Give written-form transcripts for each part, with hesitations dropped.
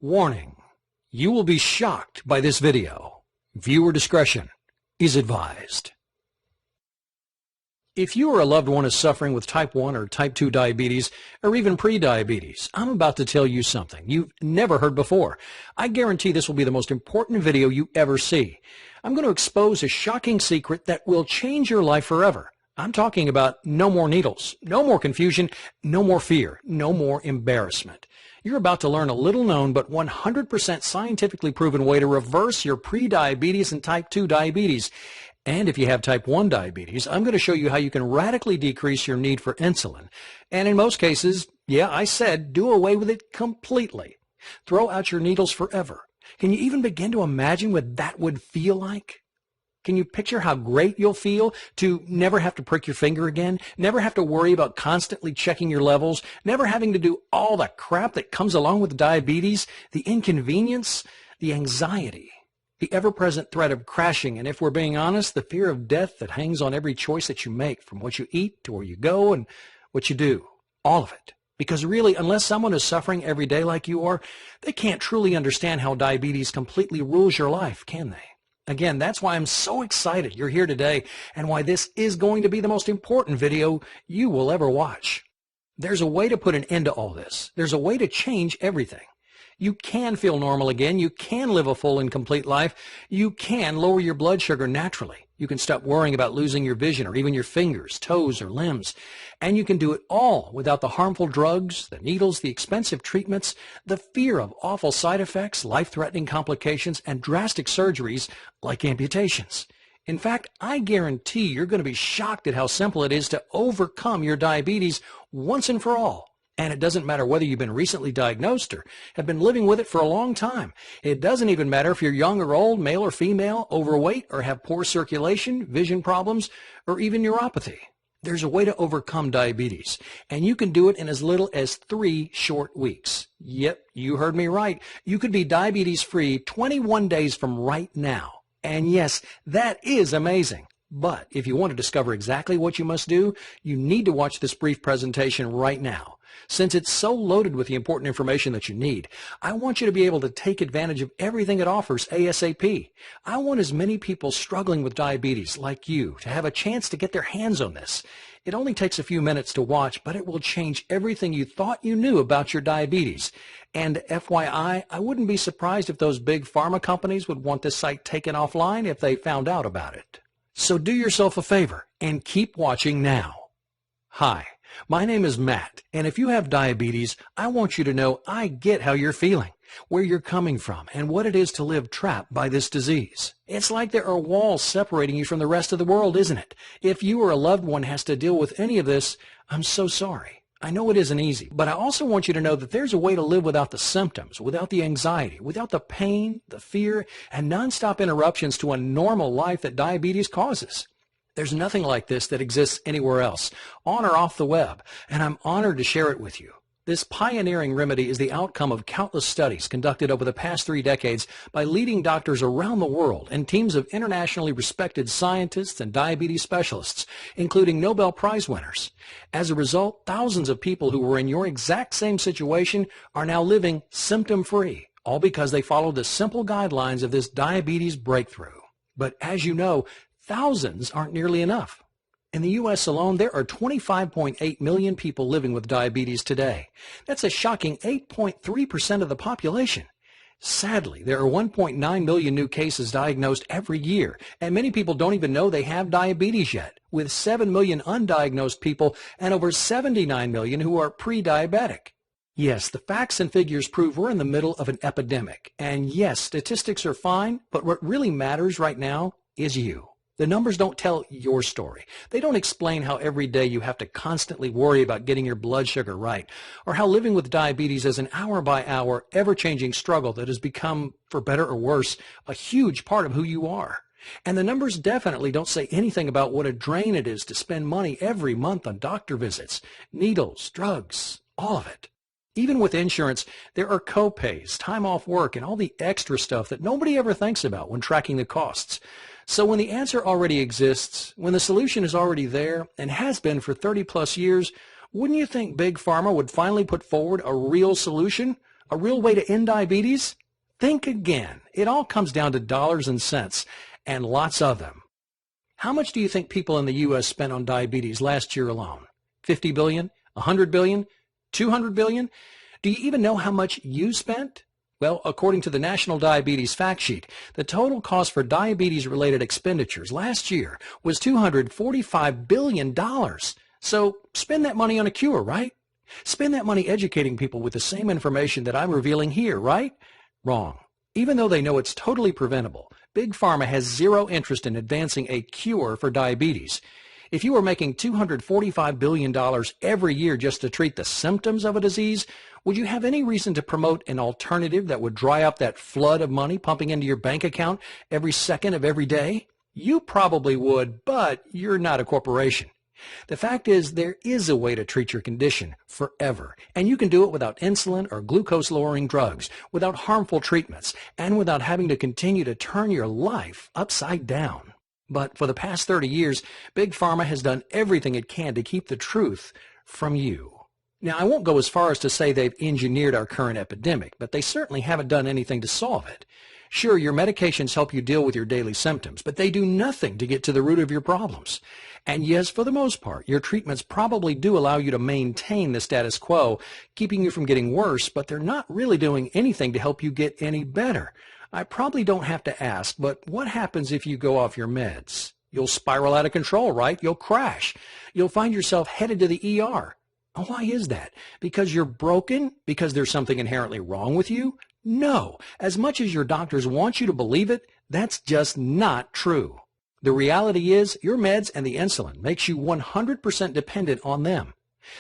Warning: you will be shocked by this video. Viewer discretion is advised. If you or a loved one is suffering with type 1 or type 2 diabetes, or even pre-diabetes, I'm about to tell you something you've never heard before. I guarantee this will be the most important video you ever see. I'm going to expose a shocking secret that will change your life forever. I'm talking about no more needles, no more confusion, no more fear, no more embarrassment. You're about to learn a little-known but 100% scientifically proven way to reverse your pre-diabetes and type 2 diabetes. And if you have type 1 diabetes, I'm going to show you how you can radically decrease your need for insulin. And in most cases, yeah, I said do away with it completely. Throw out your needles forever. Can you even begin to imagine what that would feel like? Can you picture how great you'll feel to never have to prick your finger again, never have to worry about constantly checking your levels, never having to do all the crap that comes along with diabetes, the inconvenience, the anxiety, the ever-present threat of crashing, and if we're being honest, the fear of death that hangs on every choice that you make, from what you eat to where you go and what you do, all of it. Because really, unless someone is suffering every day like you are, they can't truly understand how diabetes completely rules your life, can they? Again, that's why I'm so excited you're here today and why this is going to be the most important video you will ever watch. There's a way to put an end to all this. There's a way to change everything. You can feel normal again. You can live a full and complete life. You can lower your blood sugar naturally. You can stop worrying about losing your vision or even your fingers, toes, or limbs. And you can do it all without the harmful drugs, the needles, the expensive treatments, the fear of awful side effects, life-threatening complications, and drastic surgeries like amputations. In fact, I guarantee you're going to be shocked at how simple it is to overcome your diabetes once and for all. And it doesn't matter whether you've been recently diagnosed or have been living with it for a long time. It doesn't even matter if you're young or old, male or female, overweight, or have poor circulation, vision problems, or even neuropathy. There's a way to overcome diabetes, and you can do it in as little as 3 short weeks. Yep, you heard me right. You could be diabetes-free 21 days from right now. And yes, that is amazing. But if you want to discover exactly what you must do, you need to watch this brief presentation right now. Since it's so loaded with the important information that you need, I want you to be able to take advantage of everything it offers ASAP. I want as many people struggling with diabetes like you to have a chance to get their hands on this. It only takes a few minutes to watch, but it will change everything you thought you knew about your diabetes. And FYI, I wouldn't be surprised if those big pharma companies would want this site taken offline if they found out about it. So do yourself a favor and keep watching now. Hi. My name is Matt, and if you have diabetes, I want you to know I get how you're feeling, where you're coming from, and what it is to live trapped by this disease. It's like there are walls separating you from the rest of the world, isn't it? If you or a loved one has to deal with any of this, I'm so sorry. I know it isn't easy, but I also want you to know that there's a way to live without the symptoms, without the anxiety, without the pain, the fear, and nonstop interruptions to a normal life that diabetes causes. There's nothing like this that exists anywhere else, on or off the web, and I'm honored to share it with you. This pioneering remedy is the outcome of countless studies conducted over the past 3 decades by leading doctors around the world and teams of internationally respected scientists and diabetes specialists, including Nobel Prize winners. As a result, thousands of people who were in your exact same situation are now living symptom-free, all because they followed the simple guidelines of this diabetes breakthrough. But as you know, thousands aren't nearly enough. In the U.S. alone, there are 25.8 million people living with diabetes today. That's a shocking 8.3% of the population. Sadly, there are 1.9 million new cases diagnosed every year, and many people don't even know they have diabetes yet, with 7 million undiagnosed people and over 79 million who are pre-diabetic. Yes, the facts and figures prove we're in the middle of an epidemic. And yes, statistics are fine, but what really matters right now is you. The numbers don't tell your story. They don't explain how every day you have to constantly worry about getting your blood sugar right, or how living with diabetes is an hour-by-hour, ever-changing struggle that has become, for better or worse, a huge part of who you are. And the numbers definitely don't say anything about what a drain it is to spend money every month on doctor visits, needles, drugs, all of it. Even with insurance, there are co-pays, time off work, and all the extra stuff that nobody ever thinks about when tracking the costs. So when the answer already exists, when the solution is already there and has been for 30+ years, wouldn't you think Big Pharma would finally put forward a real solution? A real way to end diabetes? Think again. It all comes down to dollars and cents, and lots of them. How much do you think people in the U.S. spent on diabetes last year alone? 50 billion? 100 billion? 200 billion? Do you even know how much you spent? Well, according to the National Diabetes Fact Sheet, the total cost for diabetes-related expenditures last year was $245 billion. So spend that money on a cure, right? Spend that money educating people with the same information that I'm revealing here, right? Wrong. Even though they know it's totally preventable, Big Pharma has zero interest in advancing a cure for diabetes. If you were making $245 billion every year just to treat the symptoms of a disease, would you have any reason to promote an alternative that would dry up that flood of money pumping into your bank account every second of every day? You probably would, but you're not a corporation. The fact is, there is a way to treat your condition forever, and you can do it without insulin or glucose-lowering drugs, without harmful treatments, and without having to continue to turn your life upside down. But for the past 30 years, Big Pharma has done everything it can to keep the truth from you. Now, I won't go as far as to say they've engineered our current epidemic, but they certainly haven't done anything to solve it. Sure, your medications help you deal with your daily symptoms, but they do nothing to get to the root of your problems. And yes, for the most part, your treatments probably do allow you to maintain the status quo, keeping you from getting worse, but they're not really doing anything to help you get any better. I probably don't have to ask, but what happens if you go off your meds? You'll spiral out of control, right? You'll crash. You'll find yourself headed to the ER. Why is that? Because you're broken? Because there's something inherently wrong with you? No. As much as your doctors want you to believe it, that's just not true. The reality is your meds and the insulin makes you 100% dependent on them.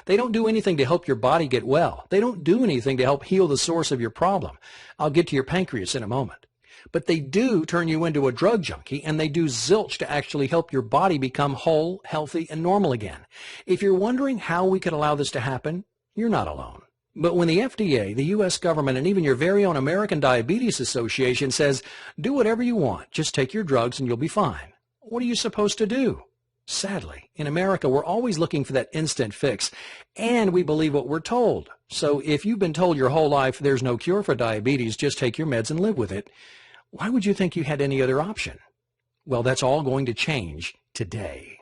They don't do anything to help your body get well. They don't do anything to help heal the source of your problem. I'll get to your pancreas in a moment. But they do turn you into a drug junkie, and they do zilch to actually help your body become whole, healthy, and normal again. If you're wondering how we could allow this to happen, you're not alone. But when the FDA, the U.S. government, and even your very own American Diabetes Association says, do whatever you want, just take your drugs and you'll be fine, what are you supposed to do? Sadly, in America, we're always looking for that instant fix, and we believe what we're told. So if you've been told your whole life there's no cure for diabetes, just take your meds and live with it, why would you think you had any other option? Well, that's all going to change today.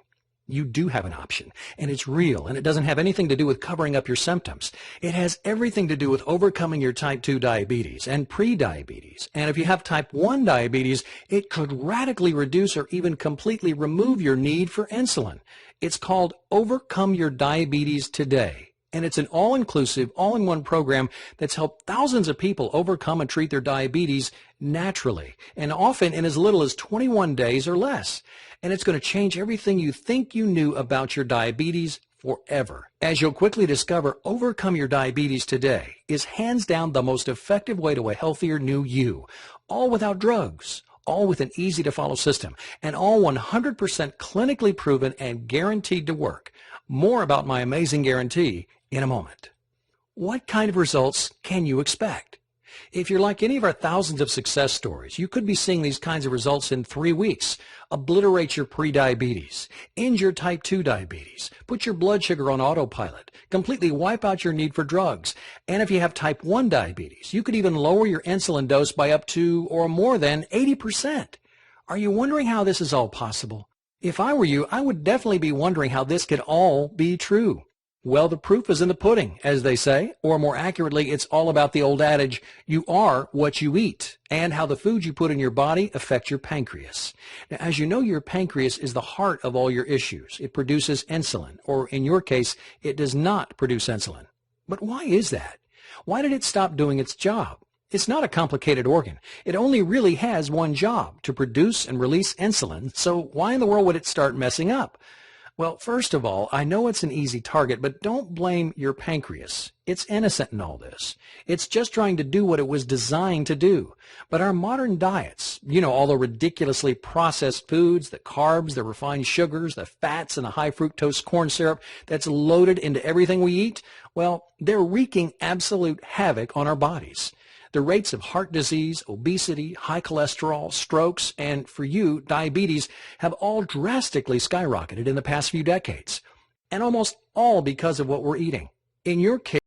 You do have an option, and it's real, and it doesn't have anything to do with covering up your symptoms. It has everything to do with overcoming your type 2 diabetes and pre-diabetes. And if you have type 1 diabetes, it could radically reduce or even completely remove your need for insulin. It's called Overcome Your Diabetes Today. And it's an all-inclusive, all-in-one program that's helped thousands of people overcome and treat their diabetes naturally, and often in as little as 21 days or less. And it's going to change everything you think you knew about your diabetes forever. As you'll quickly discover, Overcome Your Diabetes Today is hands down the most effective way to a healthier new you, all without drugs, all with an easy-to-follow system, and all 100% clinically proven and guaranteed to work. More about my amazing guarantee in a moment. What kind of results can you expect? If you're like any of our thousands of success stories, you could be seeing these kinds of results in 3 weeks. Obliterate your prediabetes, end your type 2 diabetes, put your blood sugar on autopilot, completely wipe out your need for drugs. And if you have type 1 diabetes, you could even lower your insulin dose by up to or more than 80%. Are you wondering how this is all possible? If I were you, I would definitely be wondering how this could all be true. Well, the proof is in the pudding, as they say, or more accurately, it's all about the old adage, you are what you eat, and how the foods you put in your body affect your pancreas. Now, as you know, your pancreas is the heart of all your issues. It produces insulin, or in your case, it does not produce insulin. But why is that? Why did it stop doing its job? It's not a complicated organ. It only really has one job, to produce and release insulin, so why in the world would it start messing up? Well, first of all, I know it's an easy target, but don't blame your pancreas. It's innocent in all this. It's just trying to do what it was designed to do. But our modern diets, all the ridiculously processed foods, the carbs, the refined sugars, the fats, and the high fructose corn syrup that's loaded into everything we eat, well, they're wreaking absolute havoc on our bodies. The rates of heart disease, obesity, high cholesterol, strokes, and for you, diabetes have all drastically skyrocketed in the past few decades, and almost all because of what we're eating. In your case,